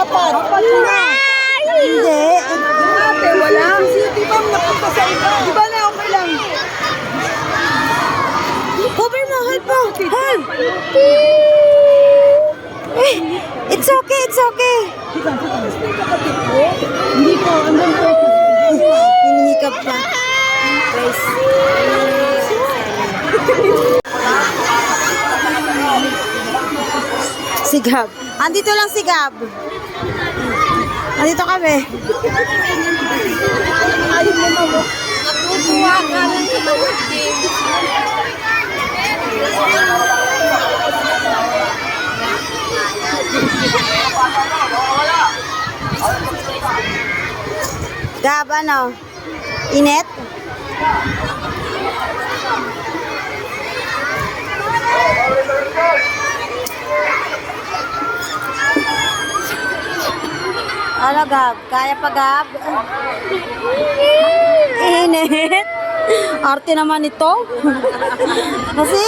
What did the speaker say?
Apat. Hindi. Ate, wala. Di ba napunta sa iba? Di ba na okay lang? Cover mo, hold mo. Hold. It's okay, it's okay. Hindi ko, andun ko. Hinihikap pa. Guys. Si Gab. Andito lang si Gab. Andito kami. Ayaw mo na mo. Natutuwa ka lang sa tawag din. Gab, ano? Init? Ano, Gab? Kaya pa, Gab? Init? Arte naman ito. Kasi...